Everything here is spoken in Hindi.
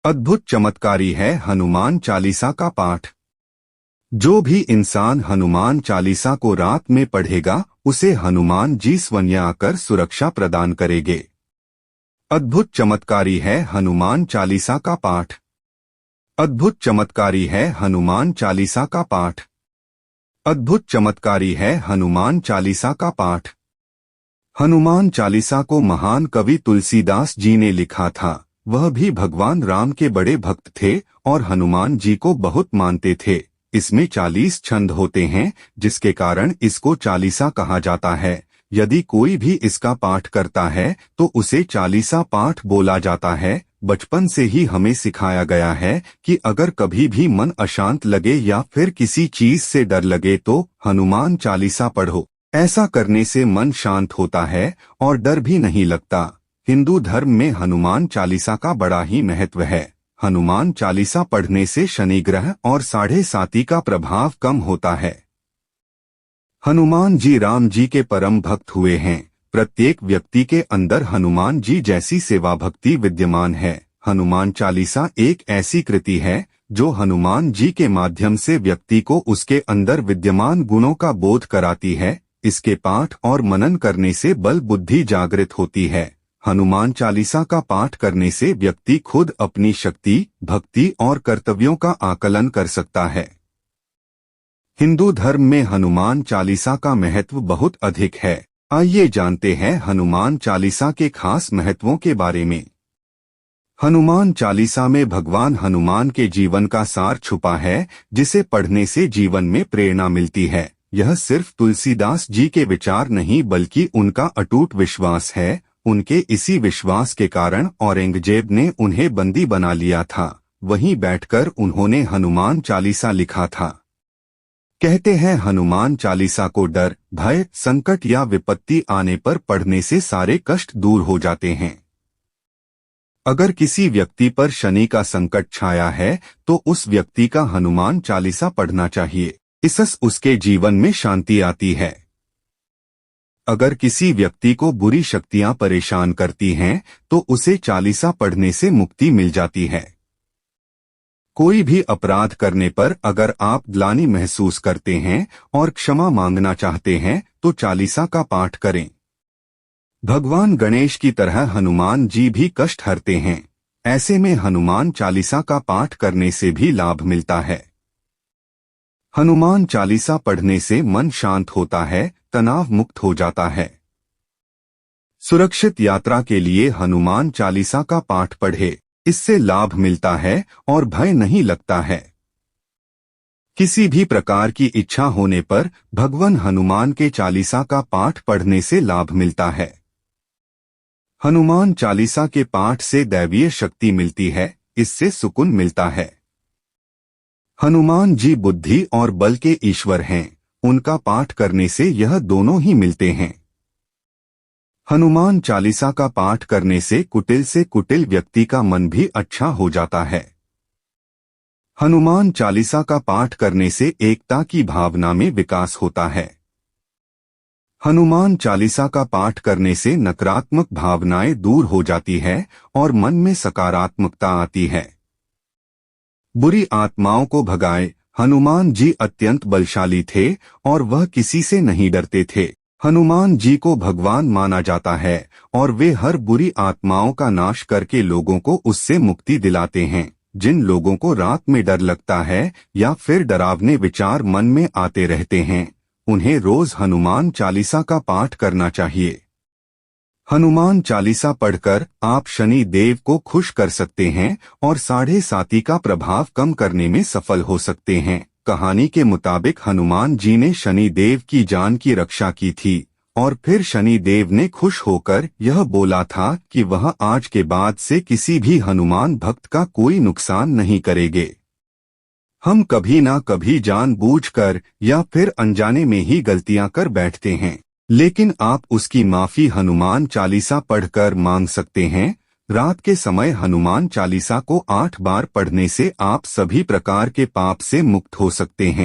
अद्भुत चमत्कारी है हनुमान चालीसा का पाठ। जो भी इंसान हनुमान चालीसा को रात में पढ़ेगा उसे हनुमान जी स्वयं आकर सुरक्षा प्रदान करेंगे। अद्भुत चमत्कारी है हनुमान चालीसा का पाठ। अद्भुत चमत्कारी है हनुमान चालीसा का पाठ। अद्भुत चमत्कारी है हनुमान चालीसा का पाठ। हनुमान चालीसा को महान कवि तुलसीदास जी ने लिखा था। वह भी भगवान राम के बड़े भक्त थे और हनुमान जी को बहुत मानते थे। इसमें 40 छंद होते हैं, जिसके कारण इसको चालीसा कहा जाता है। यदि कोई भी इसका पाठ करता है तो उसे चालीसा पाठ बोला जाता है। बचपन से ही हमें सिखाया गया है कि अगर कभी भी मन अशांत लगे या फिर किसी चीज से डर लगे तो हनुमान चालीसा पढ़ो। ऐसा करने से मन शांत होता है और डर भी नहीं लगता। हिंदू धर्म में हनुमान चालीसा का बड़ा ही महत्व है। हनुमान चालीसा पढ़ने से शनि ग्रह और 7.5 का प्रभाव कम होता है। हनुमान जी राम जी के परम भक्त हुए हैं। प्रत्येक व्यक्ति के अंदर हनुमान जी जैसी सेवा भक्ति विद्यमान है। हनुमान चालीसा एक ऐसी कृति है जो हनुमान जी के माध्यम से व्यक्ति को उसके अंदर विद्यमान गुणों का बोध कराती है। इसके पाठ और मनन करने से बल बुद्धि जागृत होती है। हनुमान चालीसा का पाठ करने से व्यक्ति खुद अपनी शक्ति, भक्ति और कर्तव्यों का आकलन कर सकता है। हिंदू धर्म में हनुमान चालीसा का महत्व बहुत अधिक है। आइए जानते हैं हनुमान चालीसा के खास महत्वों के बारे में। हनुमान चालीसा में भगवान हनुमान के जीवन का सार छुपा है, जिसे पढ़ने से जीवन में प्रेरणा मिलती है। यह सिर्फ तुलसीदास जी के विचार नहीं बल्कि उनका अटूट विश्वास है। उनके इसी विश्वास के कारण औरंगजेब ने उन्हें बंदी बना लिया था। वहीं बैठकर उन्होंने हनुमान चालीसा लिखा था। कहते हैं हनुमान चालीसा को डर, भय, संकट या विपत्ति आने पर पढ़ने से सारे कष्ट दूर हो जाते हैं। अगर किसी व्यक्ति पर शनि का संकट छाया है तो उस व्यक्ति का हनुमान चालीसा पढ़ना चाहिए। इससे उसके जीवन में शांति आती है। अगर किसी व्यक्ति को बुरी शक्तियां परेशान करती हैं तो उसे चालीसा पढ़ने से मुक्ति मिल जाती है। कोई भी अपराध करने पर अगर आप ग्लानि महसूस करते हैं और क्षमा मांगना चाहते हैं तो चालीसा का पाठ करें। भगवान गणेश की तरह हनुमान जी भी कष्ट हरते हैं। ऐसे में हनुमान चालीसा का पाठ करने से भी लाभ मिलता है। हनुमान चालीसा पढ़ने से मन शांत होता है, तनाव मुक्त हो जाता है। सुरक्षित यात्रा के लिए हनुमान चालीसा का पाठ पढ़े। इससे लाभ मिलता है और भय नहीं लगता है। किसी भी प्रकार की इच्छा होने पर भगवान हनुमान के चालीसा का पाठ पढ़ने से लाभ मिलता है। हनुमान चालीसा के पाठ से दैवीय शक्ति मिलती है। इससे सुकून मिलता है। हनुमान जी बुद्धि और बल के ईश्वर हैं। उनका पाठ करने से यह दोनों ही मिलते हैं। हनुमान चालीसा का पाठ करने से कुटिल व्यक्ति का मन भी अच्छा हो जाता है। हनुमान चालीसा का पाठ करने से एकता की भावना में विकास होता है। हनुमान चालीसा का पाठ करने से नकारात्मक भावनाएं दूर हो जाती है और मन में सकारात्मकता आती है। बुरी आत्माओं को भगाए। हनुमान जी अत्यंत बलशाली थे और वह किसी से नहीं डरते थे। हनुमान जी को भगवान माना जाता है और वे हर बुरी आत्माओं का नाश करके लोगों को उससे मुक्ति दिलाते हैं। जिन लोगों को रात में डर लगता है या फिर डरावने विचार मन में आते रहते हैं, उन्हें रोज हनुमान चालीसा का पाठ करना चाहिए। हनुमान चालीसा पढ़कर आप शनि देव को खुश कर सकते हैं और 7.5 का प्रभाव कम करने में सफल हो सकते हैं। कहानी के मुताबिक हनुमान जी ने शनि देव की जान की रक्षा की थी और फिर शनि देव ने खुश होकर यह बोला था कि वह आज के बाद से किसी भी हनुमान भक्त का कोई नुकसान नहीं करेंगे। हम कभी ना कभी जानबूझकर या फिर अनजाने में ही गलतियां कर बैठते हैं, लेकिन आप उसकी माफी हनुमान चालीसा पढ़कर मांग सकते हैं। रात के समय हनुमान चालीसा को 8 बार पढ़ने से आप सभी प्रकार के पाप से मुक्त हो सकते हैं।